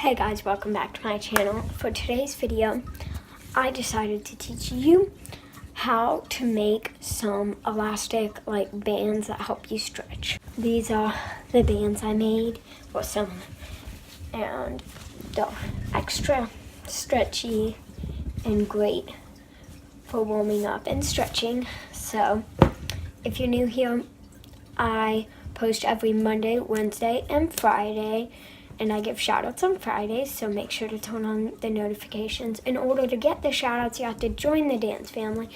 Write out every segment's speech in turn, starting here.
Hey guys, welcome back to my channel. For today's video, I decided to teach you how to make some elastic bands that help you stretch. These are the bands I made, or some, and they're extra stretchy and great for warming up and stretching. So if you're new here, I post every Monday, Wednesday, and Friday. And I give shout-outs on Fridays, so make sure to turn on the notifications. In order to get the shout-outs, you have to join the Dance Family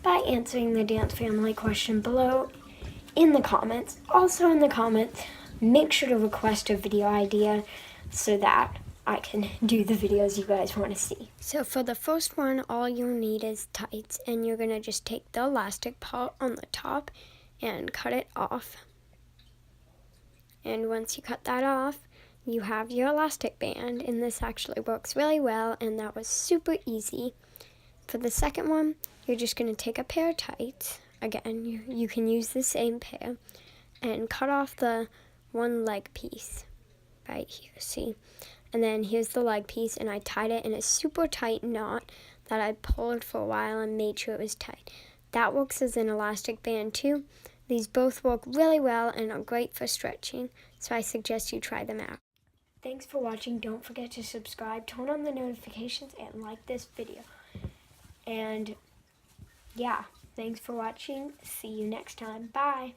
by answering the Dance Family question below in the comments. Also in the comments, make sure to request a video idea so that I can do the videos you guys want to see. So for the first one, all you'll need is tights, and you're going to just take the elastic part on the top and cut it off. And once you cut that off, you have your elastic band, and this actually works really well, and that was super easy. For the second one, you're just going to take a pair of tights. Again, you can use the same pair, and cut off the one leg piece right here, see? And then here's the leg piece, and I tied it in a super tight knot that I pulled for a while and made sure it was tight. That works as an elastic band too. These both work really well and are great for stretching, so I suggest you try them out. Thanks for watching. Don't forget to subscribe, turn on the notifications, and like this video. And yeah, thanks for watching. See you next time. Bye.